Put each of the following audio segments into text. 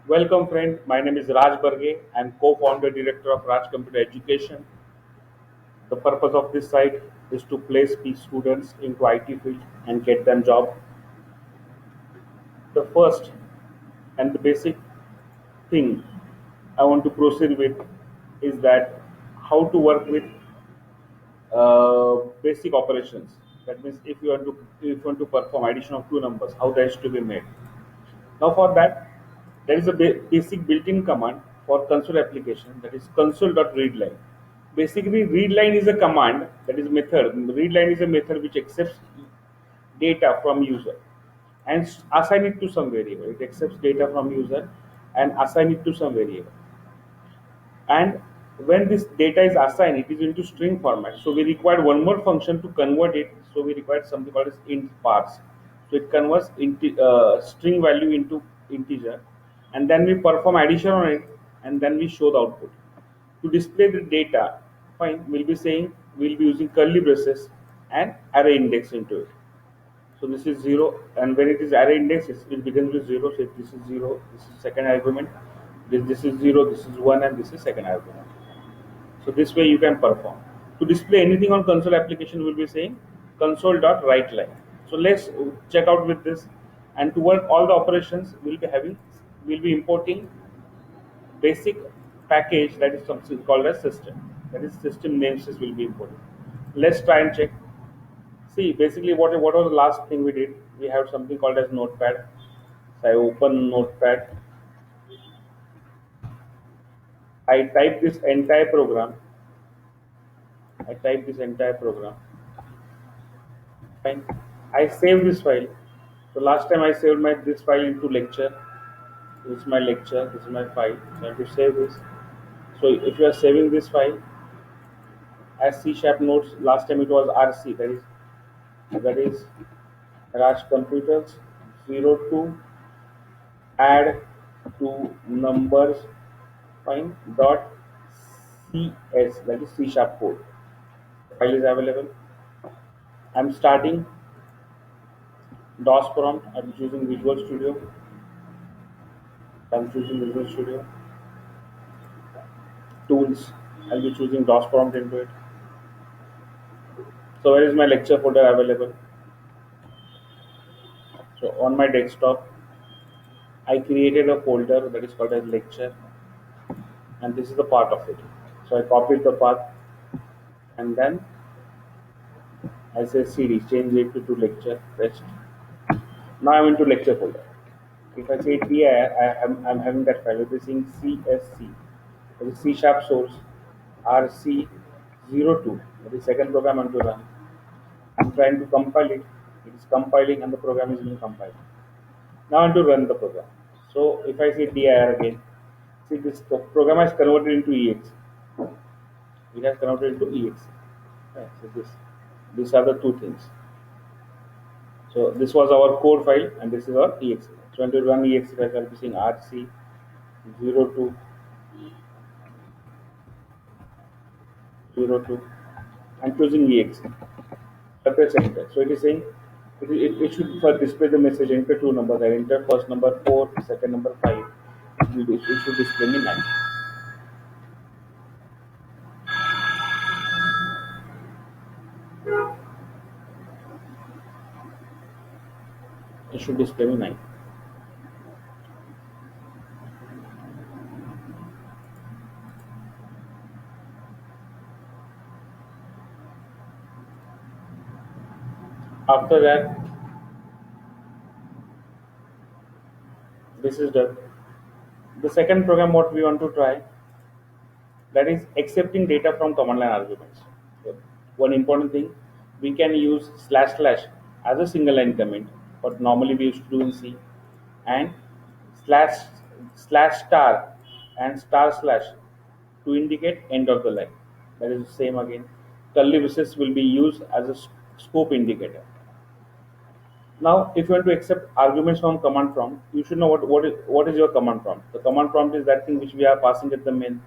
Welcome, friend. My name is Raj Barge. I'm co-founder director of Raj Computer Education. The purpose of this site is to place students into IT field and get them job. The first and the basic thing I want to proceed with is that how to work with basic operations. That means if you want to perform addition of two numbers, how that is to be made. Now for that, there is a basic built-in command for console application, that is console.readline. Basically, readline is a command, that is method. Readline is a method which accepts data from user and assign it to some variable. It accepts data from user and assign it to some variable. And when this data is assigned, it is into string format. So we require one more function to convert it. So we require something called as int parse. So it converts string value into integer, and then we perform addition on it, and then we show the output. To display the data, fine, we'll be using curly braces and array index into it. So this is 0, and when it is array index, it begins with 0. So if this is 0, this is second argument. This is 0, this is 1, and this is second argument. So this way you can perform. To display anything on console application, we'll be saying console.writeLine. So let's check out with this. And to work all the operations, we'll be importing basic package, that is something called as system. That is system namespace will be imported. Let's try and check. See, basically what was the last thing we did? We have something called as notepad. So I open notepad. I type this entire program. I type this entire program. Fine. I save this file. So last time I saved my this file into lecture. This is my lecture. This is my file. So I have to save this. So if you are saving this file as C sharp notes, last time it was RC. That is Raj Computers 02 add to numbers, fine, dot cs, that is C sharp code. File is available. I'm starting DOS prompt. I'm choosing Visual Studio. I'm choosing Visual Studio. Tools. I'll be choosing DOS prompt into it. So where is my lecture folder available? So on my desktop, I created a folder that is called as lecture, and this is the part of it. So I copied the path, and then I say CD, change it to lecture, rest. Now I'm into lecture folder. If I say TR, I'm having that file. It is in CSC. That is C sharp source RC02. That is second program I'm to run. I'm trying to compile it. It is compiling and the program is being compiled. Now I want to run the program. So if I say dir again, see this program has converted into ex. It has converted into ex. Right, so these are the two things. So this was our code file and this is our exe. So when to run exe, I will be saying RC02 02. I'm choosing exe. I press enter. So it is saying it should for display the message enter two numbers. I enter first number 4, second number 5. It should display me 9. It should display me 9. After that, this is done. The second program what we want to try, that is accepting data from command line arguments. So one important thing, we can use slash slash as a single line comment, what normally we used to do in C, and slash star and star slash to indicate end of the line. That is the same again. Curly braces will be used as a scope indicator. Now, if you want to accept arguments from command prompt, you should know what is your command prompt. The command prompt is that thing which we are passing at the main.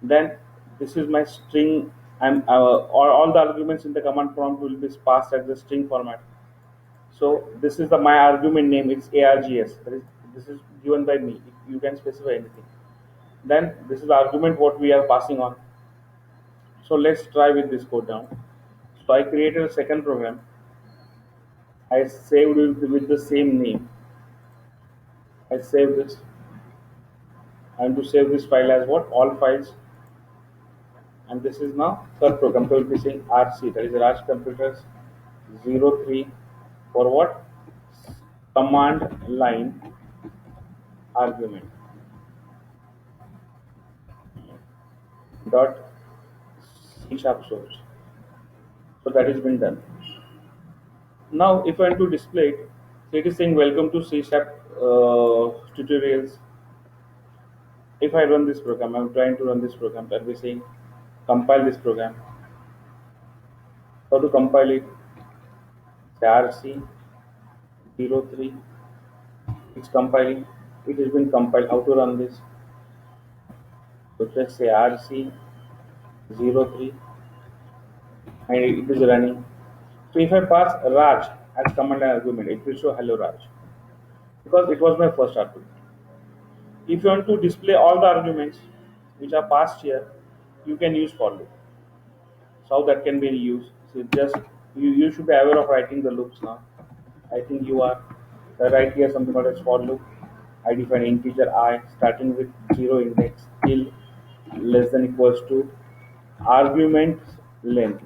Then this is my string. All the arguments in the command prompt will be passed as the string format. So this is my argument name. It's args. This is given by me. you can specify anything. Then this is the argument what we are passing on. So let's try with this code now. So I created a second program. I saved it with the same name. I save this. I want to save this file as what? All files. And this is now third program. So we'll be saying RC, that is Raj Computers 03 for what? Command line argument dot C sharp source. So that has been done. Now if I want to display it, so it is saying welcome to C sharp tutorials. If I run this program, I'm trying to run this program, that will be saying compile this program. How to compile it? Say RC 03. It's compiling. It has been compiled. How to run this? So just say RC 03 and it is running. So if I pass Raj as command argument, it will show hello Raj because it was my first argument. If you want to display all the arguments which are passed here, you can use for loop. So how that can be used? So just you should be aware of writing the loops now. I think you are. I write here something called as for loop. I define integer I starting with 0 index till less than equals to argument length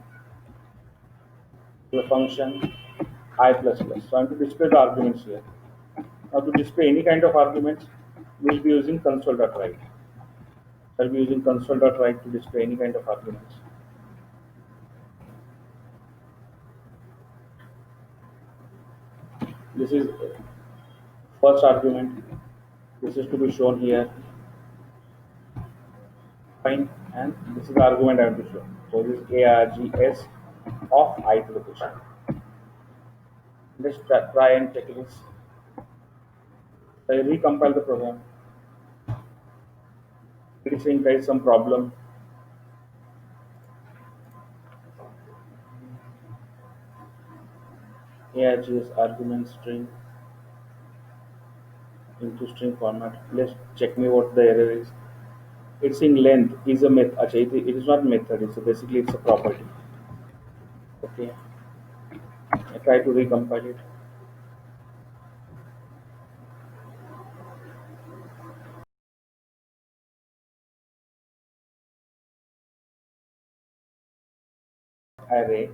to the function I plus plus. So I'm to display the arguments here. Now to display any kind of arguments, we'll be using console.write. I'll be using console.write to display any kind of arguments. This is first argument. This is to be shown here. Fine, and this is the argument I have to show. So this is args of I to the question. Let's try and check this. So I recompile the program. It is saying there is some problem. Args argument string into string format. Let's check me what the error is. It's saying length is a method. It is not method. It's basically it's a property. Okay. I try to recompile it. Array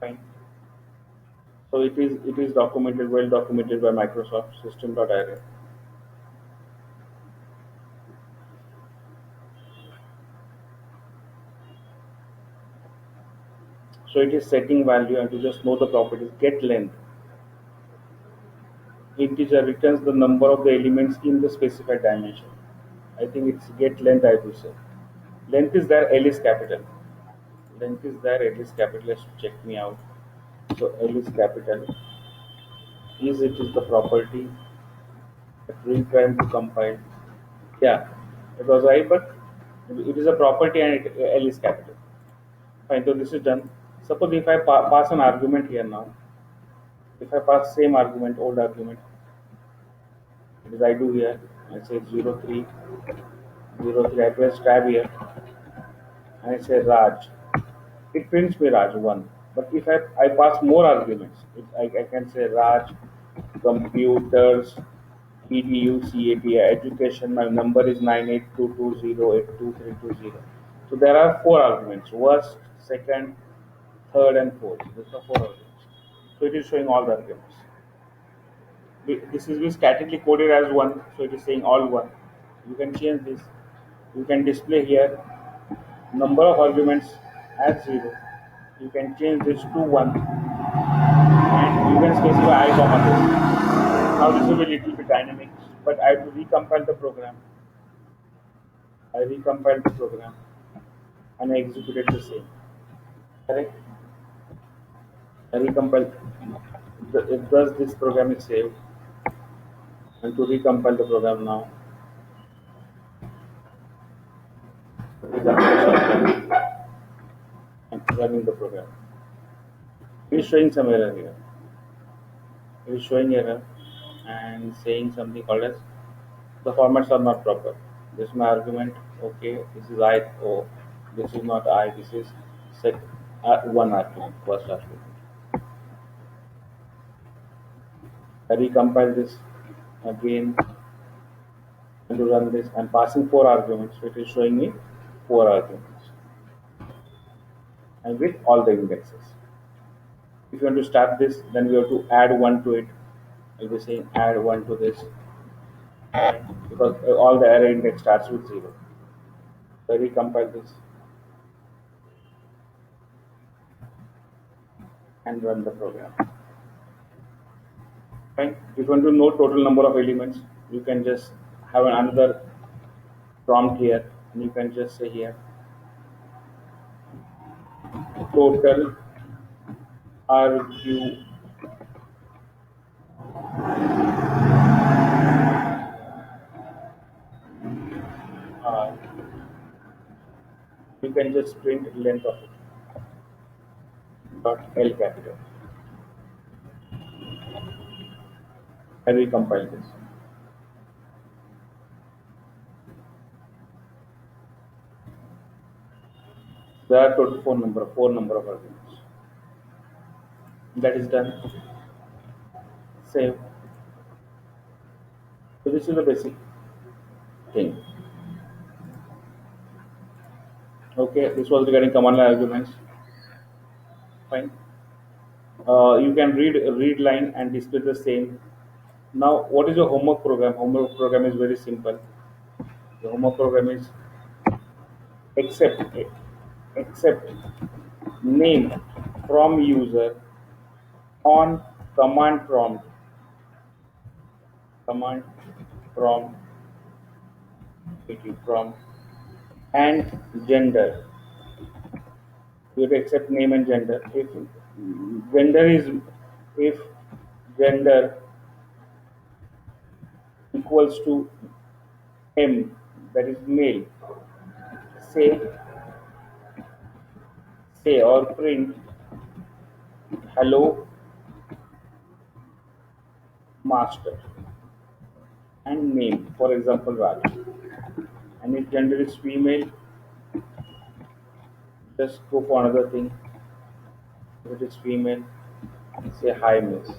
fine. So it is documented, well documented by Microsoft system.array. So it is setting value and to just know the properties. Get length. Integer returns the number of the elements in the specified dimension. I think it's get length I have to say. Length is there, L is capital. Length is there, L is capital. Let's check me out. So L is capital. It is the property that we trying to compile. Yeah, it was right, but it is a property and L is capital. Fine, so this is done. Suppose if I pass an argument here now, if I pass same argument, old argument, it is I do here, I say 03, 03, I press tab here, and I say Raj. It prints me Raj 1. But if I pass more arguments, I can say Raj, computers, edu, CAT, education, my number is 9822082320. So there are four arguments, first, second, third and fourth. These are four arguments. So it is showing all the arguments. This is statically coded as 1, so it is saying all 1. You can change this. You can display here number of arguments as 0. You can change this to 1 and you can specify I comma this. Now this will be a little bit dynamic, but I have to recompile the program. I recompiled the program and I executed the same. Correct? I recompile. Thus this program is saved. And to recompile the program now. This application and running the program. It is showing some error here. It is showing error and saying something called as the formats are not proper. This is my argument. Okay, this is I. Oh, this is not I. This is set one argument, first argument. I recompile this again and to run this. I'm passing four arguments, so it is showing me four arguments and with all the indexes. If you want to start this, then we have to add one to it. I'll be saying add one to this because all the array index starts with zero. So I recompile this and run the program. Fine. If you want to know total number of elements, you can just have another prompt here, and you can just say here total argue are. You can just print length of it dot L capital. I recompile this. There are total four number of arguments. That is done. Save. So this is the basic thing. Okay, this was regarding command line arguments. Fine. You can read line and display the same. Now, what is your homework program? Homework program is very simple. The homework program is accept accept name from user on command prompt command prompt prompt and gender. You have to accept name and gender. Gender is if gender equals to M, that is male, say or print hello master and name, for example Raju. And if gender is female, just go for another thing. If it is female, say hi miss.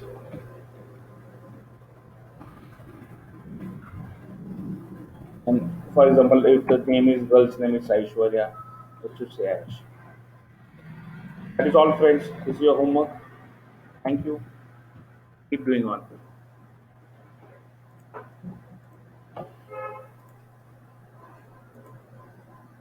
And for example, if the name is girl's name is Aishwarya, it should say Ash. That is all, friends. This is your homework. Thank you. Keep doing on.